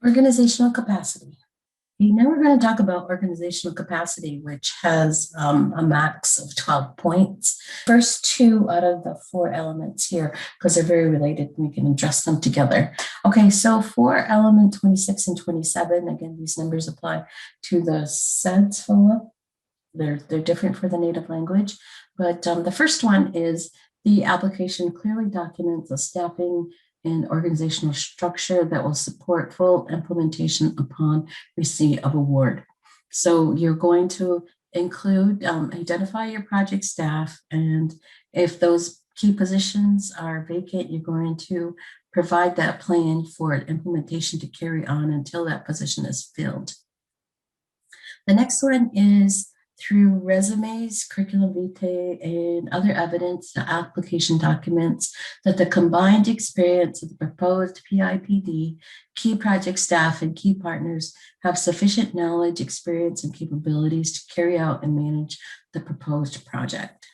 Organizational capacity. Now we're going to talk about organizational capacity, which has a max of 12 points. First two out of the four elements here, because they're very related, we can address them together. Okay, so for element 26 and 27, again, these numbers apply to the SEDS follow-up. They're different for the native language, but the first one is the application clearly documents the staffing and organizational structure that will support full implementation upon receipt of award. So you're going to include, identify your project staff, and if those key positions are vacant, you're going to provide that plan for implementation to carry on until that position is filled. The next one is through resumes, curriculum vitae, and other evidence, the application documents, that the combined experience of the proposed PIPD, key project staff, and key partners have sufficient knowledge, experience, and capabilities to carry out and manage the proposed project.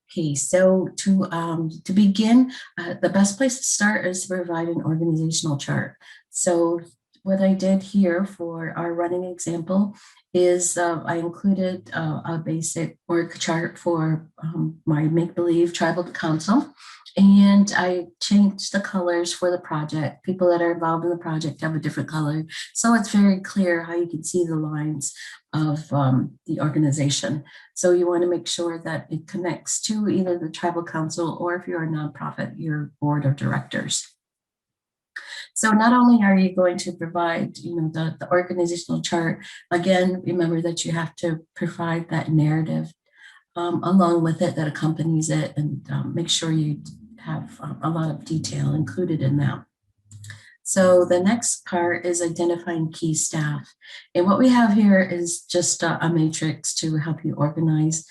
Okay, so to begin, the best place to start is to provide an organizational chart. So what I did here for our running example is I included a basic org chart for my make-believe tribal council, and I changed the colors for the project. People that are involved in the project have a different color, so it's very clear how you can see the lines of the organization. So you want to make sure that it connects to either the tribal council, or if you're a nonprofit, your board of directors. So not only are you going to provide, the organizational chart, again, remember that you have to provide that narrative along with it that accompanies it, and make sure you have a lot of detail included in that. So the next part is identifying key staff. And what we have here is just a matrix to help you organize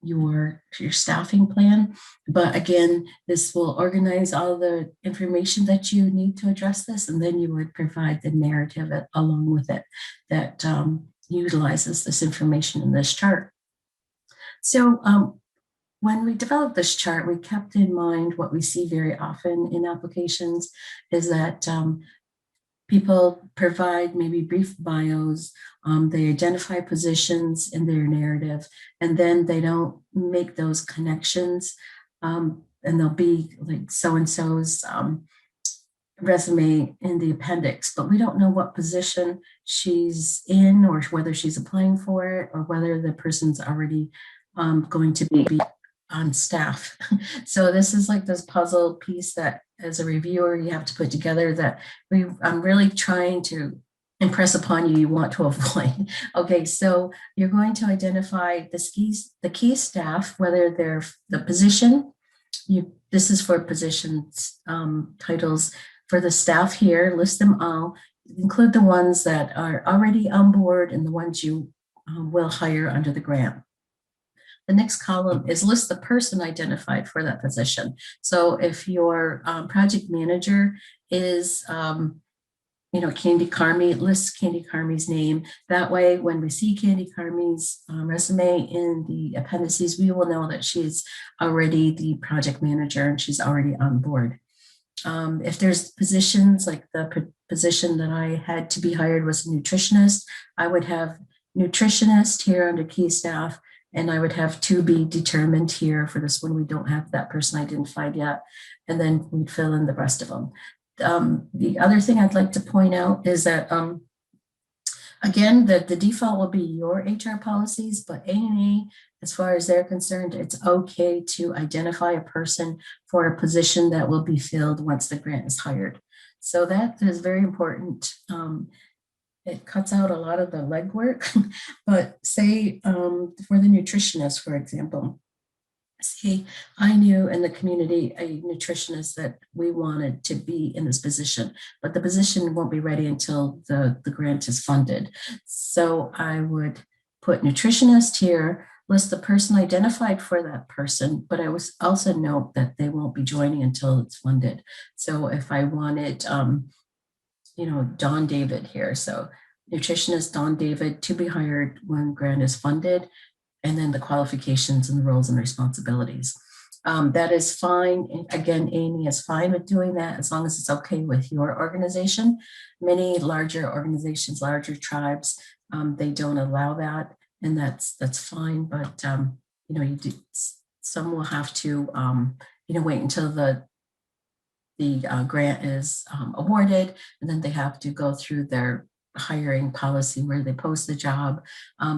your staffing plan. But again, this will organize all the information that you need to address this, and then you would provide the narrative along with it that utilizes this information in this chart. So when we developed this chart, we kept in mind what we see very often in applications is that people provide maybe brief bios, they identify positions in their narrative, and then they don't make those connections. And they'll be like so-and-so's resume in the appendix, but we don't know what position she's in, or whether she's applying for it, or whether the person's already going to be on staff. So this is like this puzzle piece that as a reviewer you have to put together that I'm really trying to impress upon you want to avoid. Okay, so you're going to identify the key staff, whether they're the position. This is for positions titles for the staff here. List them all. Include the ones that are already on board and the ones you will hire under the grant. The next column is list the person identified for that position. So if your project manager is, Candy Carmi, list Candy Carmi's name. That way, when we see Candy Carmi's resume in the appendices, we will know that she's already the project manager and she's already on board. If there's positions like the position that I had to be hired was a nutritionist, I would have nutritionist here under key staff, and I would have to be determined here for this one. We don't have that person identified yet, and then we'd fill in the rest of them. The other thing I'd like to point out is that, again, the default will be your HR policies, but ANA, as far as they're concerned, it's okay to identify a person for a position that will be filled once the grant is hired. So that is very important. It cuts out a lot of the legwork, but say for the nutritionist, for example, say I knew in the community a nutritionist that we wanted to be in this position, but the position won't be ready until the grant is funded. So I would put nutritionist here, list the person identified for that person, but I was also note that they won't be joining until it's funded. So if I wanted, Don David here. So nutritionist Don David to be hired when grant is funded, and then the qualifications and the roles and responsibilities. That is fine. And again, Amy is fine with doing that as long as it's okay with your organization. Many larger organizations, larger tribes, they don't allow that, and that's fine. But you know, you do, some will have to you know, wait until the grant is awarded, and then they have to go through their hiring policy where they post the job.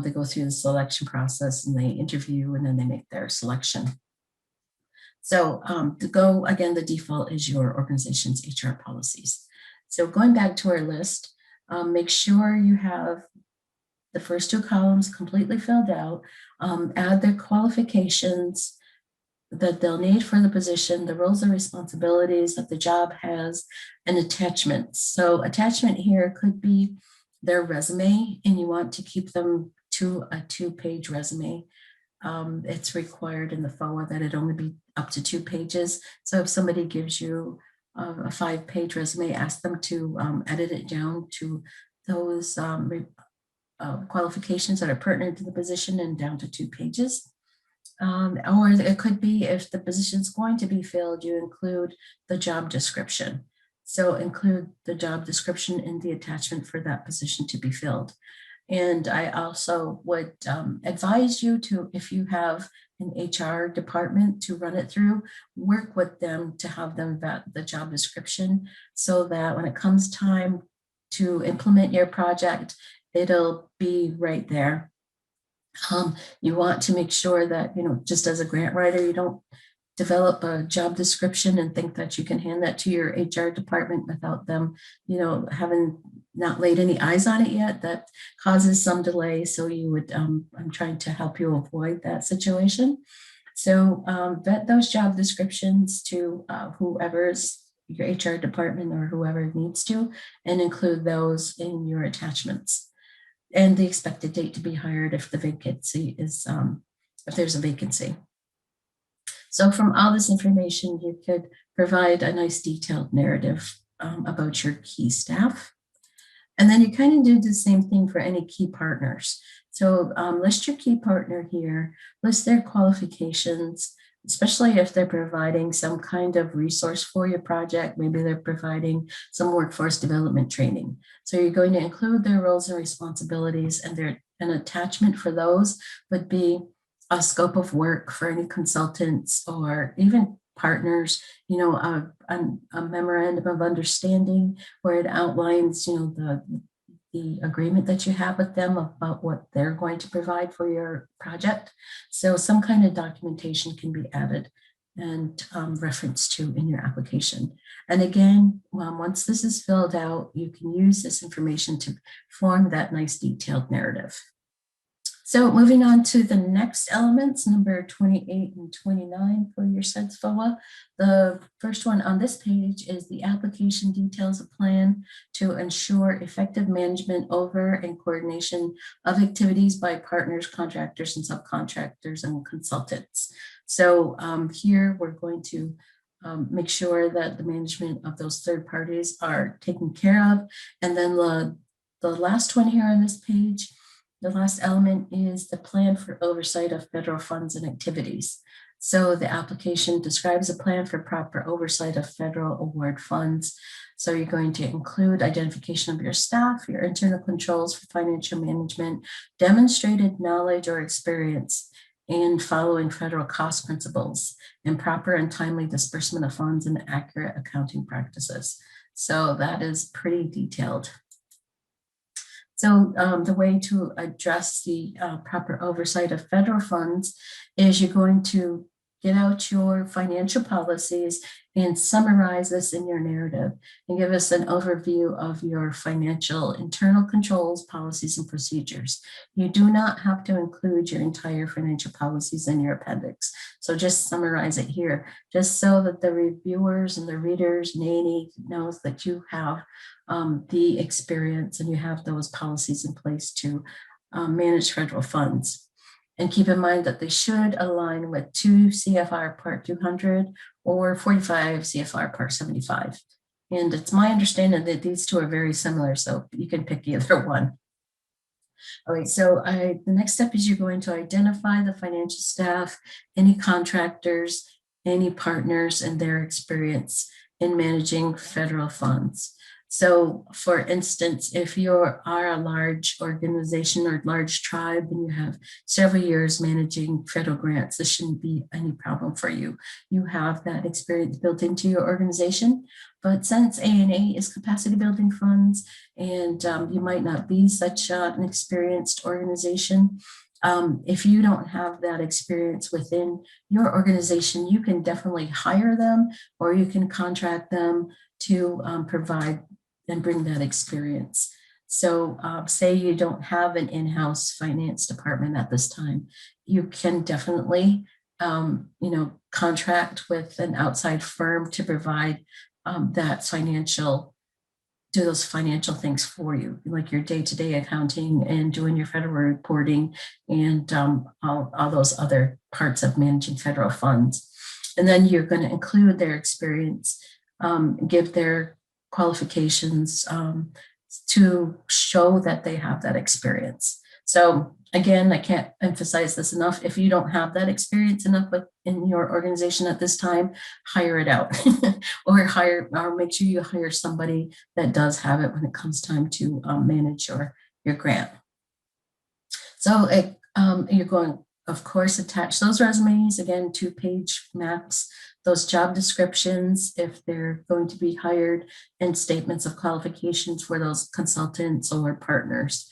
They go through the selection process and they interview, and then they make their selection. So to go, again, the default is your organization's HR policies. So going back to our list, make sure you have the first two columns completely filled out, add the qualifications that they'll need for the position, the roles and responsibilities that the job has, and attachments. So attachment here could be their resume, and you want to keep them to a 2-page resume. It's required in the FOA that it only be up to 2 pages. So if somebody gives you a 5-page resume, ask them to edit it down to those qualifications that are pertinent to the position and down to 2 pages. Or it could be, if the position is going to be filled, you include the job description. So include the job description in the attachment for that position to be filled. And I also would advise you to, if you have an HR department to run it through, work with them to have them vet the job description so that when it comes time to implement your project, it'll be right there. You want to make sure that, you know, just as a grant writer, you don't develop a job description and think that you can hand that to your HR department without them, you know, having not laid any eyes on it yet. That causes some delay. So you would, I'm trying to help you avoid that situation. So vet those job descriptions to whoever's your HR department or whoever needs to, and include those in your attachments. And the expected date to be hired if the vacancy is, if there's a vacancy. So from all this information, you could provide a nice detailed narrative about your key staff. And then you kind of do the same thing for any key partners. So list your key partner here, list their qualifications, especially if they're providing some kind of resource for your project. Maybe they're providing some workforce development training. So you're going to include their roles and responsibilities, and an attachment for those would be a scope of work for any consultants or even partners, you know, a memorandum of understanding where it outlines, you know, the agreement that you have with them about what they're going to provide for your project. So some kind of documentation can be added and referenced to in your application. And again, once this is filled out, you can use this information to form that nice detailed narrative. So moving on to the next elements, number 28 and 29 for your SEDS FOA. The first one on this page is the application details a plan to ensure effective management over and coordination of activities by partners, contractors, and subcontractors and consultants. So here we're going to make sure that the management of those third parties are taken care of. And then the last one here on this page, the last element is the plan for oversight of federal funds and activities. So the application describes a plan for proper oversight of federal award funds. So you're going to include identification of your staff, your internal controls for financial management, demonstrated knowledge or experience in following federal cost principles, and proper and timely disbursement of funds and accurate accounting practices. So that is pretty detailed. So the way to address the proper oversight of federal funds is you're going to get out your financial policies and summarize this in your narrative and give us an overview of your financial internal controls, policies, and procedures. You do not have to include your entire financial policies in your appendix. So just summarize it here, just so that the reviewers and the readers, NANI, knows that you have the experience and you have those policies in place to manage federal funds. And keep in mind that they should align with 2 CFR Part 200 or 45 CFR Part 75. And it's my understanding that these two are very similar, so you can pick either one. All right, so the next step is you're going to identify the financial staff, any contractors, any partners and their experience in managing federal funds. So for instance, if you are a large organization or large tribe and you have several years managing federal grants, this shouldn't be any problem for you. You have that experience built into your organization. But since A&A is capacity building funds, and you might not be such an experienced organization, if you don't have that experience within your organization, you can definitely hire them, or you can contract them to provide and bring that experience. So say you don't have an in-house finance department at this time, you can definitely contract with an outside firm to provide that financial, do those financial things for you, like your day-to-day accounting and doing your federal reporting and all those other parts of managing federal funds. And then you're going to include their experience, give their qualifications to show that they have that experience. So again, I can't emphasize this enough. If you don't have that experience enough in your organization at this time, hire it out or make sure you hire somebody that does have it when it comes time to manage your grant. So you're going, of course, attach those resumes, again, 2-page maps, those job descriptions, if they're going to be hired, and statements of qualifications for those consultants or partners.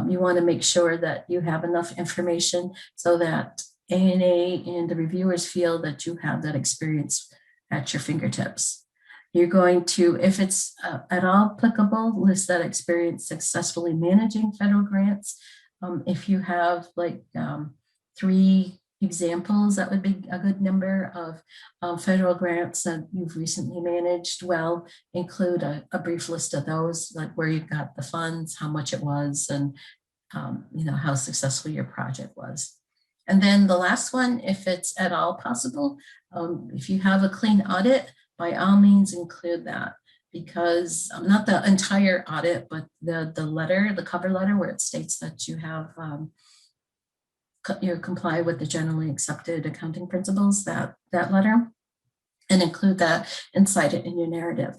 You want to make sure that you have enough information so that A&A and the reviewers feel that you have that experience at your fingertips. You're going to, if it's at all applicable, list that experience successfully managing federal grants. If you have like 3 examples, that would be a good number of federal grants that you've recently managed. Well, include a brief list of those, like where you got the funds, how much it was, and how successful your project was. And then the last one, if it's at all possible, if you have a clean audit, by all means include that, because not the entire audit, but the letter, the cover letter, where it states that you have you comply with the generally accepted accounting principles, that letter, and include that and cite it in your narrative.